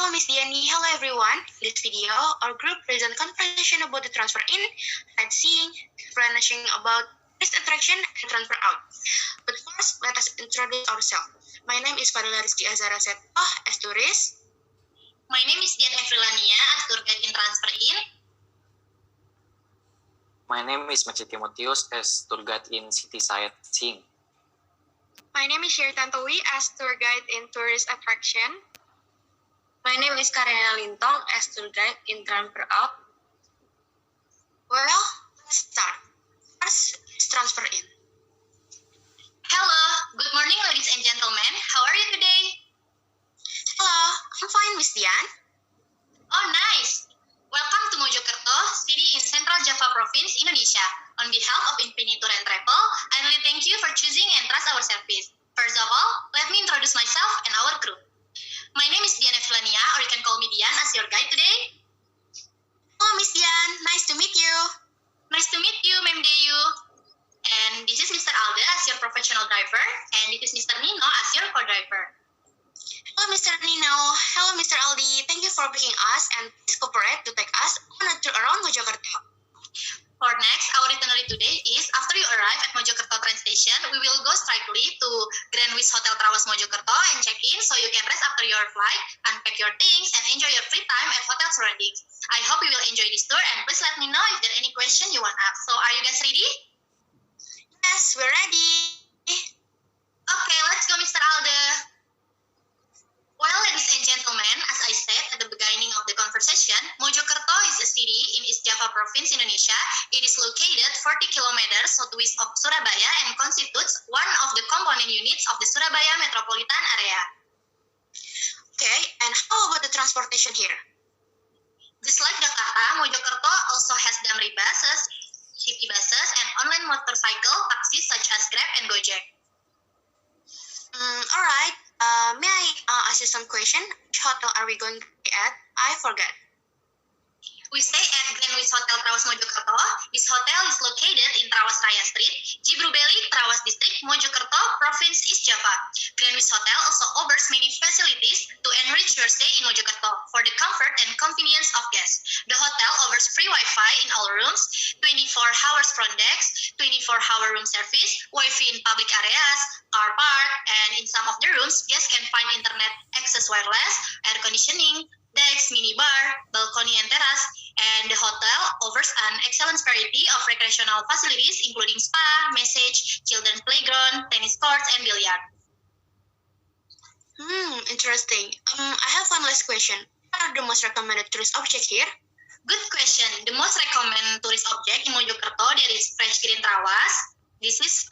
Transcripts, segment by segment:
Hello, Miss Diani. Hello, everyone. In this video, our group present conversation about the transfer in, sightseeing, explanation about tourist attraction, and transfer out. But first, let us introduce ourselves. My name is Fadila Rizky Azara Setoh as tourist. My name is Dian Efrilania as tour guide in transfer in. My name is Maxi Timotius as tour guide in city sightseeing. My name is Sherry Tantowi as tour guide in tourist attraction. My name is Karina Lintong as tour guide in transfer out. Well, let's start. First, let's transfer in. Hello, good morning ladies and gentlemen. How are you today? Hello, I'm fine, Miss Dian. Oh, nice. Welcome to Mojokerto, city in Central Java Province, Indonesia. On behalf of Infinitur and Travel, I really thank you for choosing and trust our service. First of all, let me introduce myself and our crew. My name is Dian Eflania, or you can call me Dian as your guide today. Hello, Miss Dian. Nice to meet you. Nice to meet you, Ma'am Deyu. And this is Mr. Alde as your professional driver, and this is Mr. Nino as your co-driver. Hello, Mr. Nino. Hello, Mr. Aldi. Thank you for picking us and please cooperate to take us on a tour around Mojokerto. For next, our itinerary today is after you arrive at Mojokerto train station, we will go straightly to Grand Wish Hotel Trawas Mojokerto and check in so you can rest after your flight, unpack your things, and enjoy your free time at hotel surroundings. I hope you will enjoy this tour and please let me know if there are any question you want to ask. So are you guys ready? Yes, we're ready. Okay, let's go, Mr. Alde. Well, ladies and gentlemen, as I said at the beginning of the conversation, Mojokerto is a city in East Java Province, Indonesia. It is located 40 kilometers southwest of Surabaya and constitutes one of the component units of the Surabaya metropolitan area. Okay, and how about the transportation here? Just like Jakarta, Mojokerto also has Damri buses, city buses, and online motorcycle taxis such as Grab and Gojek. Alright, may I ask you some question? Which hotel are we going to be at? I forgot. We stay at Grand Wish Hotel Trawas Mojokerto. This hotel is located in Trawas Raya Street, Jibrubelik, Trawas District, Mojokerto, Province East Java. Grand Wish Hotel also offers many facilities to enrich your stay in Mojokerto for the comfort and convenience of guests. The hotel offers free Wi-Fi in all rooms, 24 hours front desk, 24-hour room service, Wi-Fi in public areas, car park, and in some of the rooms, guests can find internet access wireless, air conditioning, decks, minibar, balcony, and terrace, and the hotel offers an excellent variety of recreational facilities including spa, massage, children's playground, tennis courts, and billiard. Interesting. I have one last question. What are the most recommended tourist objects here? Good question. The most recommended tourist object in Mojokerto, there is Fresh Green Trawas. This is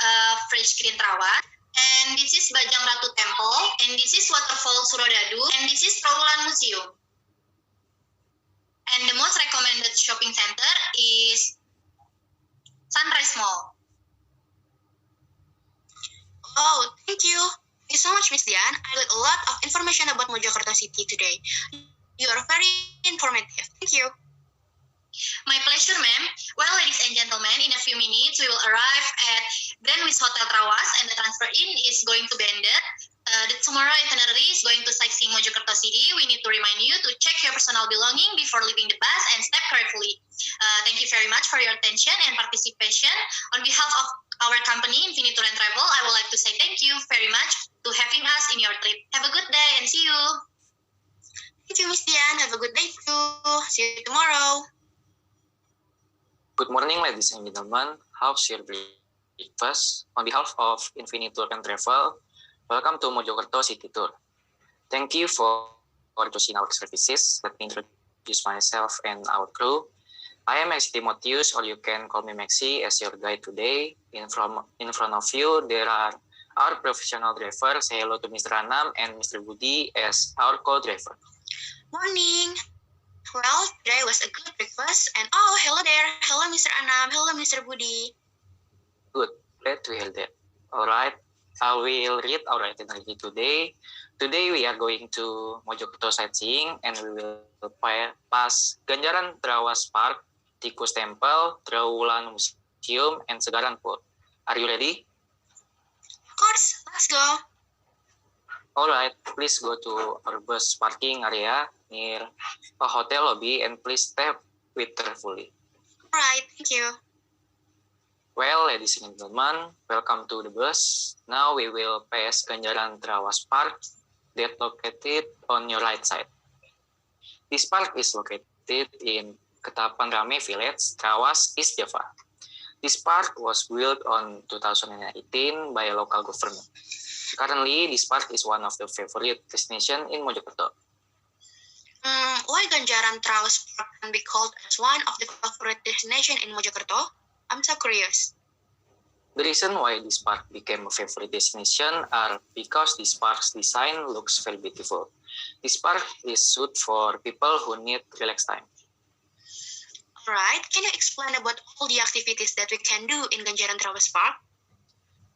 Fresh Green Trawas. And this is Bajang Ratu Temple. And this is Waterfall Surodadu. And this is Trawulan Museum. And the most recommended shopping center is Sunrise Mall. Oh, thank you. Thank you so much, Miss Dian. I learned a lot of information about Mojokerto City today. You are very informative. Thank you. My pleasure, ma'am. Well, ladies and gentlemen, in a few minutes, we will arrive at Grand Wish Hotel Trawas and the transfer in is going to be ended. The tomorrow itinerary is going to sightseeing Mojokerto City. We need to remind you to check your personal belonging before leaving the bus and step carefully. Thank you very much for your attention and participation. On behalf of our company, Infinitur and Travel, I would like to say thank you very much to having us in your trip. Have a good day and see you. Thank you, Miss Dian. Have a good day too. See you tomorrow. Good morning, ladies and gentlemen. How's your breakfast? On behalf of Infinitur and Travel, welcome to Mojokerto City Tour. Thank you for choosing our services. Let me introduce myself and our crew. I am Maxi Timotius, or you can call me Maxi, as your guide today. In front of you, there are our professional drivers. Say hello to Mr. Anam and Mr. Budi as our co-driver. Morning. Well, today was a good breakfast. And oh, hello there. Hello, Mr. Anam. Hello, Mr. Budi. Good. Glad to hear that. All right. I will read our itinerary today. Today we are going to Mojokerto sightseeing and we will pass Ganjaran Trawas Park, Tikus Temple, Trawulan Museum, and Segaran Port. Are you ready? Of course, let's go. Alright, please go to our bus parking area near a hotel lobby and please step with carefully. Alright, thank you. Well, ladies and gentlemen, welcome to the bus. Now we will pass Ganjaran Trawas Park that located on your right side. This park is located in Ketapan Rame Village, Trawas, East Java. This park was built on 2018 by a local government. Currently, this park is one of the favorite destinations in Mojokerto. Why Ganjaran Trawas Park can be called as one of the favorite destinations in Mojokerto? I'm so curious. The reason why this park became a favorite destination are because this park's design looks very beautiful. This park is suited for people who need relaxed time. Alright, can you explain about all the activities that we can do in Ganjaran Trawas Park?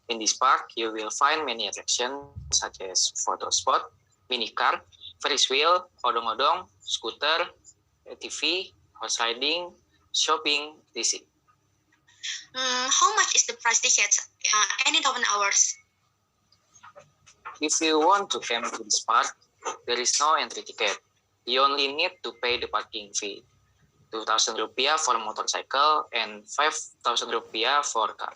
In this park, you will find many attractions such as photo spot, mini car, Ferris wheel, odong-odong, scooter, ATV, horse riding, shopping, etc. How much is the price tickets? Any open hours? If you want to come to this park, there is no entry ticket. You only need to pay the parking fee, 2,000 rupiah for motorcycle and 5,000 rupiah for car.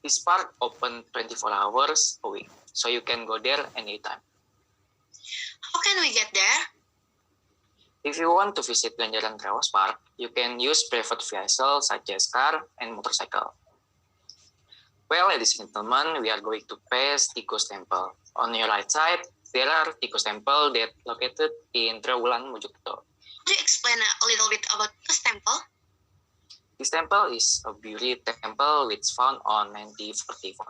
This park open 24 hours a week, so you can go there anytime. How can we get there? If you want to visit Ganjaran Trawas Park, you can use private vehicles such as car and motorcycle. Well, ladies and gentlemen, we are going to pass Tikus Temple. On your right side, there are Tikus Temple that located in Trawulan, Mojokerto. Could you explain a little bit about this temple? This temple is a buried temple which found on 1941.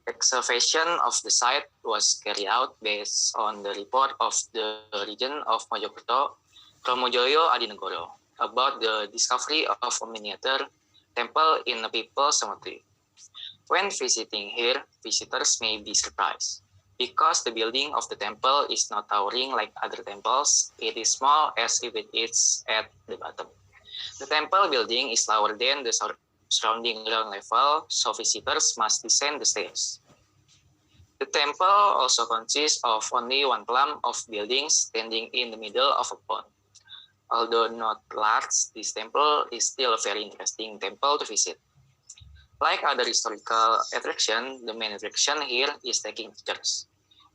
Excavation of the site was carried out based on the report of the region of Mojokerto, Romojoyo Adinegoro, about the discovery of a miniature temple in a people's cemetery. When visiting here, visitors may be surprised, because the building of the temple is not towering like other temples. It is small as if it is at the bottom. The temple building is lower than the surrounding ground level, so visitors must descend the stairs. The temple also consists of only one clump of buildings standing in the middle of a pond. Although not large, this temple is still a very interesting temple to visit. Like other historical attractions, the main attraction here is taking pictures.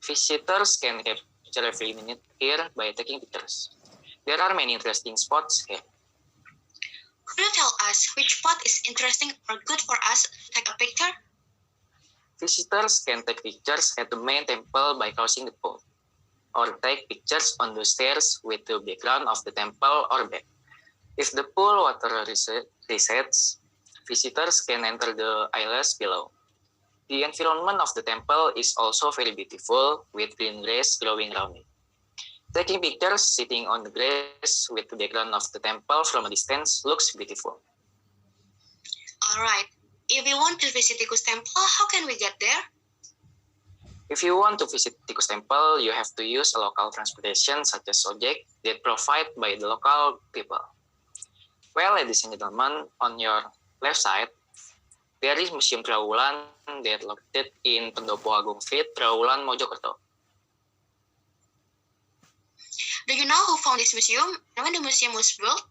Visitors can capture every minute here by taking pictures. There are many interesting spots here. Could you tell us which spot is interesting or good for us to take a picture? Visitors can take pictures at the main temple by crossing the pool, or take pictures on the stairs with the background of the temple or back. If the pool water resets, visitors can enter the islands below. The environment of the temple is also very beautiful, with green grass growing around it. Taking pictures sitting on the grass with the background of the temple from a distance looks beautiful. Alright, if we want to visit Tikus Temple, how can we get there? If you want to visit Tikus Temple, you have to use a local transportation such as ojek that provided by the local people. Well, ladies and gentlemen, on your left side, there is Museum Trawulan that located in Pendopo Agung Street, Trawulan, Mojokerto. Do you know who found this museum and when the museum was built?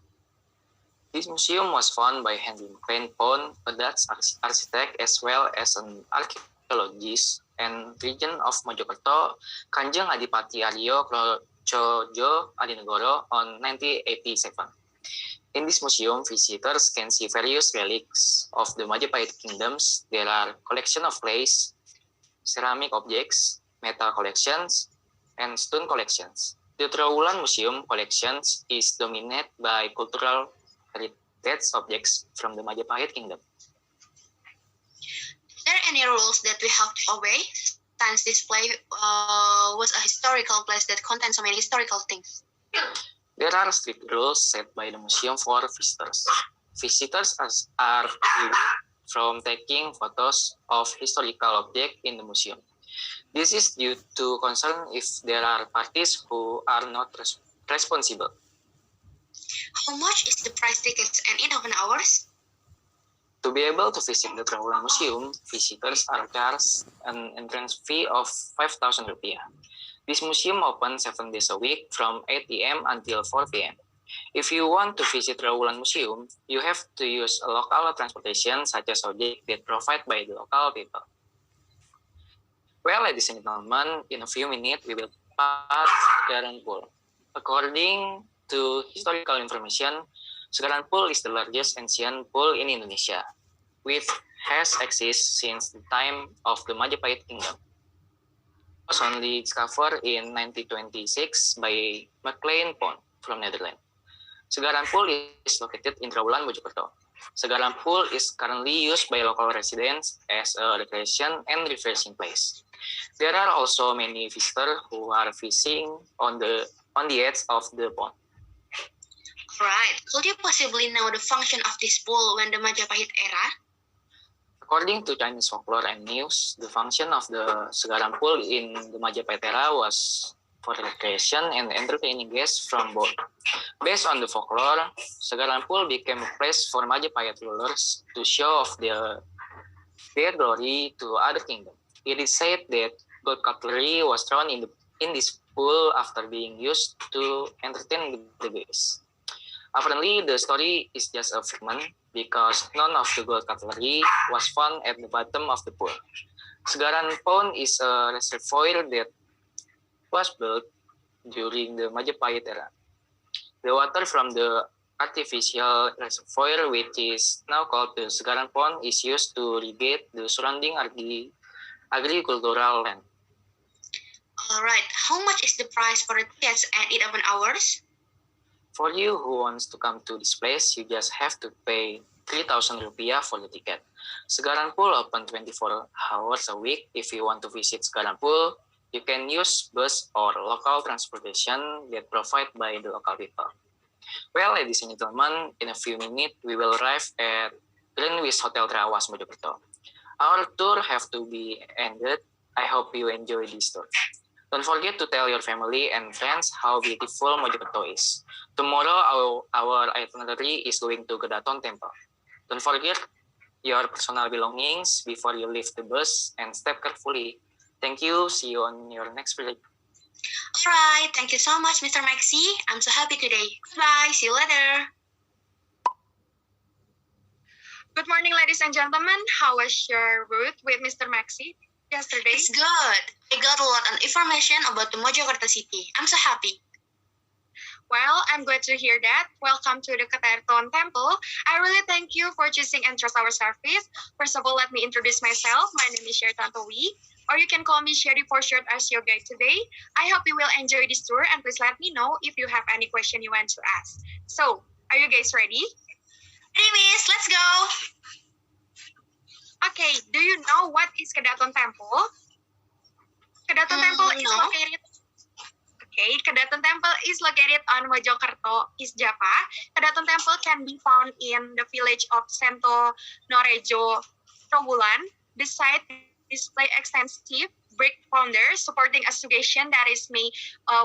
This museum was founded by Henry McLean Pond, a Dutch architect as well as an archaeologist and region of Mojokerto, Kanjeng Adipati Aryo Chojo Adinegoro on 1987. In this museum, visitors can see various relics of the Majapahit kingdoms. There are collection of clays, ceramic objects, metal collections, and stone collections. The Trawulan Museum collections is dominated by cultural heritage objects from the Majapahit kingdom. Are there any rules that we have to obey? Since this place was a historical place that contains so many historical things. There are strict rules set by the museum for visitors. Visitors are prohibited from taking photos of historical objects in the museum. This is due to concern if there are parties who are not responsible. How much is the price tickets and in open hours? To be able to visit the Trawulan Museum, visitors are charged an entrance fee of 5,000 rupiah. This museum opens 7 days a week from 8 a.m. until 4 p.m. If you want to visit Trawulan Museum, you have to use a local transportation such as ojek that provided by the local people. Well, ladies and gentlemen, in a few minutes we will pass Segaran Pool. According to historical information, Segaran Pool is the largest ancient pool in Indonesia, which has existed since the time of the Majapahit Kingdom. It was only discovered in 1926 by McLean Pond from Netherlands. Segaran Pool is located in Trawulan, Mojokerto. Segaran Pool is currently used by local residents as a recreation and refreshing place. There are also many visitors who are fishing on the edge of the pond. Alright, could you possibly know the function of this pool when the Majapahit era? According to Chinese folklore and news, the function of the Segaran Pool in the Majapahit era was for recreation and entertaining guests from both. Based on the folklore, Segaran Pool became a place for Majapahit rulers to show off their glory to other kingdoms. It is said that gold cutlery was thrown in this pool after being used to entertain the guests. Apparently, the story is just a figment because none of the gold cutlery was found at the bottom of the pool. Segaran Pond is a reservoir that was built during the Majapahit era. The water from the artificial reservoir, which is now called the Segaran Pond, is used to irrigate the surrounding agricultural land. Alright, how much is the price for the tickets and 11 hours? For you who wants to come to this place, you just have to pay 3,000 rupiah for the ticket. Segaran Pool open 24 hours a week. If you want to visit Segaran Pool, you can use bus or local transportation that provided by the local people. Well, ladies and gentlemen, in a few minutes, we will arrive at Greenwich Hotel Trawas, Mojokerto. Our tour have to be ended. I hope you enjoy this tour. Don't forget to tell your family and friends how beautiful Mojokerto is. Tomorrow, our itinerary is going to Kedaton Temple. Don't forget your personal belongings before you leave the bus and step carefully. Thank you. See you on your next visit. Alright, thank you so much, Mr. Maxi. I'm so happy today. Goodbye, see you later. Good morning, ladies and gentlemen. How was your route with Mr. Maxi yesterday? It's good. I got a lot of information about the Mojokerto city. I'm so happy. Well, I'm glad to hear that. Welcome to the Kedaton Temple. I really thank you for choosing and trust our service. First of all, let me introduce myself. My name is Sherry Tantowi, or you can call me Sherry for short as your guide today. I hope you will enjoy this tour, and please let me know if you have any question you want to ask. So, are you guys ready? Ready, miss, let's go. Okay, do you know what is Kedaton Temple? Kedaton Temple is no. located. Okay, Kedaton Temple is located on Mojokerto, East Java. Kedaton Temple can be found in the village of Sento Norejo, Trawulan. The site display extensive brick founders supporting a suggestion that it may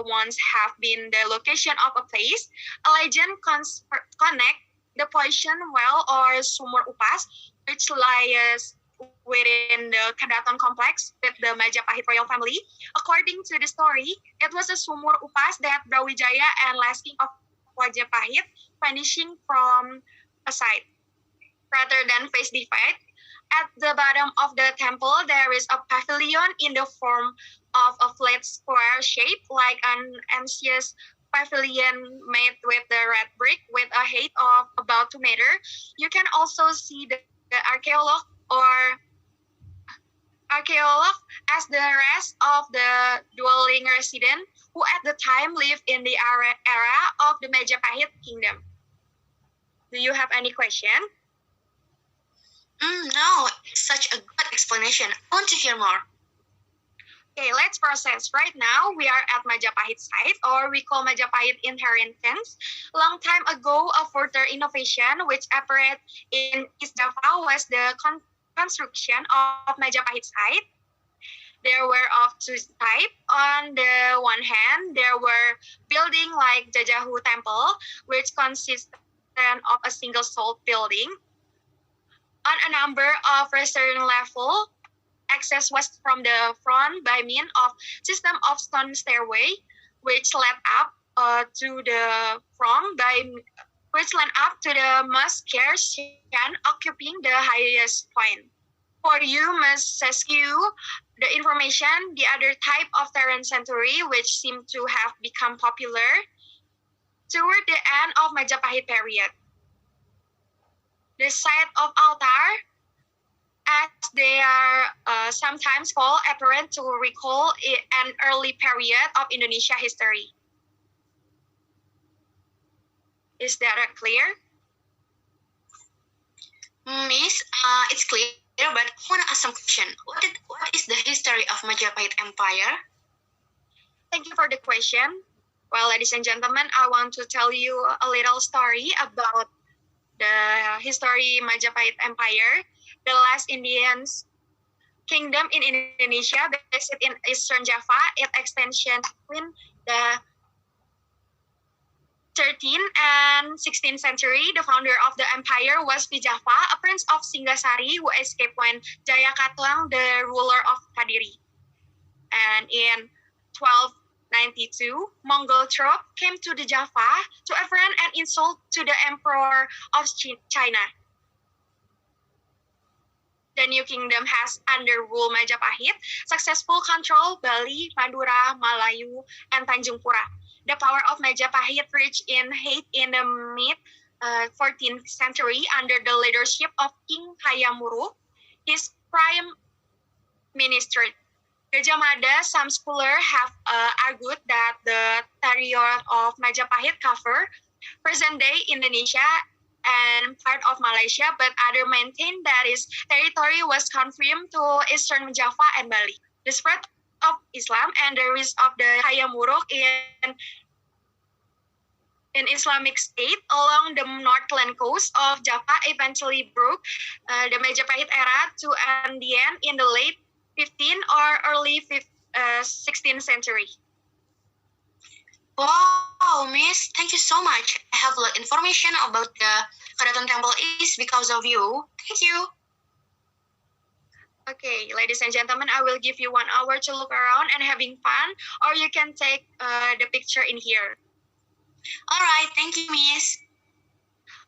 once have been the location of a place. A legend connect the Poison Well or Sumur Upas, which lies within the Kedaton complex with the Majapahit royal family. According to the story, it was a Sumur Upas that Brawijaya and last king of Majapahit vanishing from a site. Rather than face the fight, at the bottom of the temple, there is a pavilion in the form of a flat square shape, like an ancient pavilion made with the red brick with a height of about 2 meters. You can also see the archaeolog as the rest of the dwelling resident who at the time lived in the era of the Majapahit kingdom. Do you have any question? No, such a good explanation. I want to hear more. Okay, let's process. Right now, we are at Majapahit site, or we call Majapahit inheritance. Long time ago, a further innovation which appeared in East Java was the construction of Majapahit site. There were of two types. On the one hand, there were building like Jajahu Temple, which consisted of a single salt building. On a number of restaurant level, access was from the front by means of system of stone stairway, which led up to the front which led up to the most scan occupying the highest point. For you must rescue the information, the other type of terrain century, which seemed to have become popular toward the end of Majapahit period. The site of altar, as they are sometimes called, apparent to recall an early period of Indonesia history. Is that clear? Miss, it's clear, but I want to ask some question. What is the history of Majapahit Empire? Thank you for the question. Well, ladies and gentlemen, I want to tell you a little story about the history Majapahit Empire, the last Indian kingdom in Indonesia based in Eastern Java. Its extension between the 13th and 16th century. The founder of the empire was Pijava, a prince of Singasari who escaped when Jayakatwang, the ruler of Kadiri. And in 1292, Mongol troops came to the Java to avenge an insult to the emperor of China. The new kingdom has, under rule Majapahit, successful control Bali, Madura, Malayu, and Tanjung Pura. The power of Majapahit reached in height in the mid-14th century under the leadership of King Hayam his prime minister. Gajah Mada, some scholars have argued that the territory of Majapahit covered present-day Indonesia and part of Malaysia, but others maintain that its territory was confined to Eastern Java and Bali. The spread of Islam and the rise of the Hayam Wuruk in Islamic State along the northern coast of Java eventually broke the Majapahit era to an end in the late 15th or early 16th century. Wow, Miss, thank you so much. I have a lot of information about the Kedaton Temple East because of you. Thank you. Okay, ladies and gentlemen, I will give you 1 hour to look around and having fun, or you can take the picture in here. All right, thank you, Miss.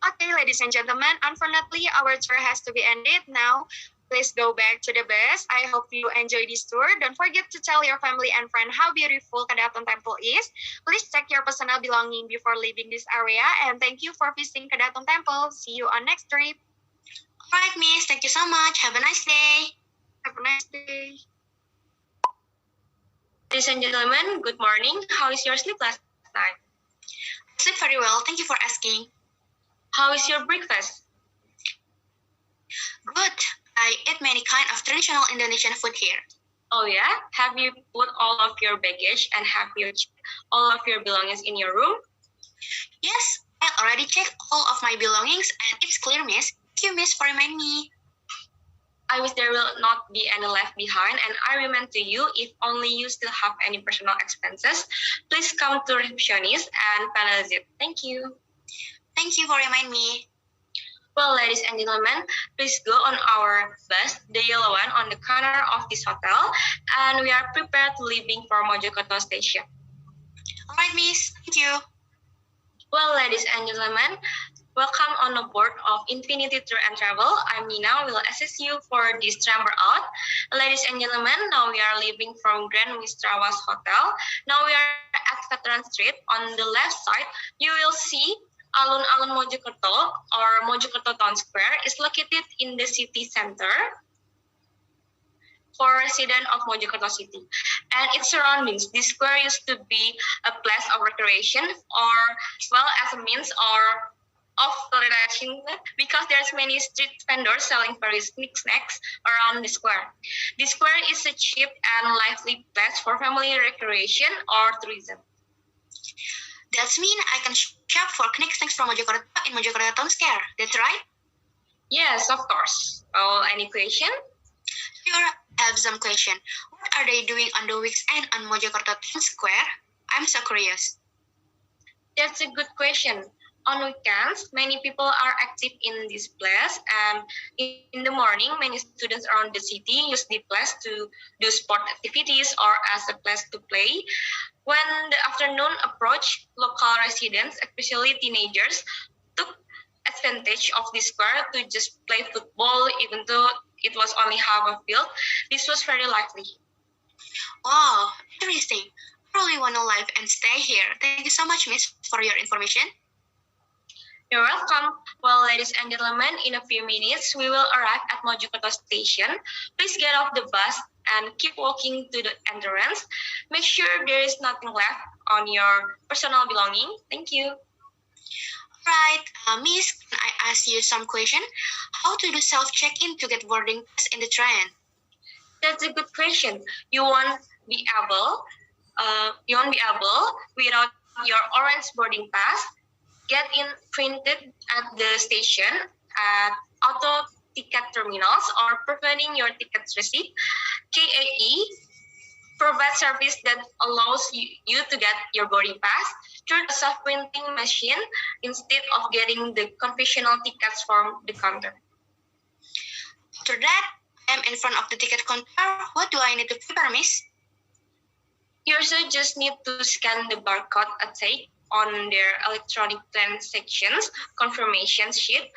Okay, ladies and gentlemen, unfortunately, our tour has to be ended now. Please go back to the bus. I hope you enjoy this tour. Don't forget to tell your family and friends how beautiful Kedaton Temple is. Please check your personal belongings before leaving this area. And thank you for visiting Kedaton Temple. See you on next trip. All right, Miss. Thank you so much. Have a nice day. Have a nice day. Ladies and gentlemen, good morning. How is your sleep last night? I sleep very well. Thank you for asking. How is your breakfast? Good. I ate many kind of traditional Indonesian food here. Oh yeah? Have you put all of your baggage and have you checked all of your belongings in your room? Yes, I already checked all of my belongings and it's clear, Miss. Thank you, Miss, for reminding me. I wish there will not be any left behind, and I remind to you, if only you still have any personal expenses, please come to receptionist and finalize it. Thank you. Thank you for reminding me. Well, ladies and gentlemen, please go on our bus, the yellow one, on the corner of this hotel, and we are prepared to leaving for Mojokerto station. All right, Miss. Thank you. Well, ladies and gentlemen, welcome on the board of Infinity Tour and Travel. I'm Nina, will assist you for this transfer out. Ladies and gentlemen, now we are leaving from Grand Wistrawas Hotel. Now we are at Veteran Street. On the left side, you will see Alun-Alun Mojokerto or Mojokerto Town Square is located in the city center for residents of Mojokerto city and its surroundings. This square used to be a place of recreation or well as a means or of relaxation because there's many street vendors selling various snacks around the square. The square is a cheap and lively place for family recreation or tourism. That means I can shop for snacks from Mojokerto in Mojokerto Town Square. That's right? Yes, of course. Oh, any question? Sure, I have some question. What are they doing on the weekend on Mojokerto Town Square? I'm so curious. That's a good question. On weekends, many people are active in this place, and in the morning, many students around the city use the place to do sport activities or as a place to play. When the afternoon approached, local residents, especially teenagers, took advantage of the square to just play football, even though it was only half a field. This was very lively. Wow, interesting. I really want to live and stay here. Thank you so much, Miss, for your information. You're welcome. Well, ladies and gentlemen, in a few minutes, we will arrive at Mojokerto Station. Please get off the bus and keep walking to the entrance. Make sure there is nothing left on your personal belonging. Thank you. Right, Miss, can I ask you some question? How to do self-check-in to get boarding pass in the train? That's a good question. You won't be able without your orange boarding pass. Get in printed at the station, at auto ticket terminals, or providing your ticket receipt. KAE provides service that allows you to get your boarding pass through a self-printing machine instead of getting the conventional tickets from the counter. After that, I am in front of the ticket counter. What do I need to prepare, Miss? You also just need to scan the barcode attached on their electronic transactions confirmation sheet,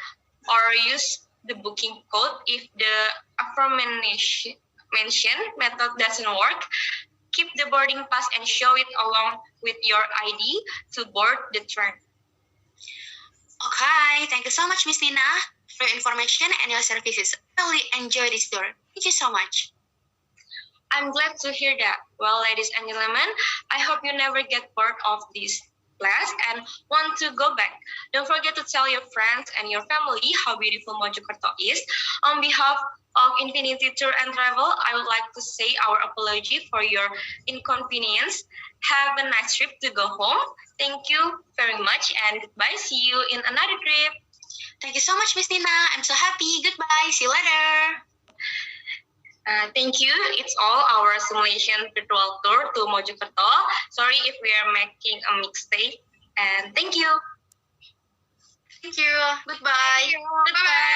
or use the booking code if the aforementioned method doesn't work. Keep the boarding pass and show it along with your ID to board the train. Okay, thank you so much, Miss Nina, for your information and your services. I really enjoy this tour. Thank you so much. I'm glad to hear that. Well, ladies and gentlemen, I hope you never get bored of this class and want to go back. Don't forget to tell your friends and your family how beautiful Mojokerto is. On behalf of Infinity Tour and Travel, I would like to say our apology for your inconvenience. Have a nice trip to go home. Thank you very much and goodbye. See you in another trip. Thank you so much, Miss Nina. I'm so happy. Goodbye. See you later. Thank you. It's all our simulation virtual tour to Mojokerto. Sorry if we are making a mistake. And thank you. Thank you. Goodbye. Goodbye.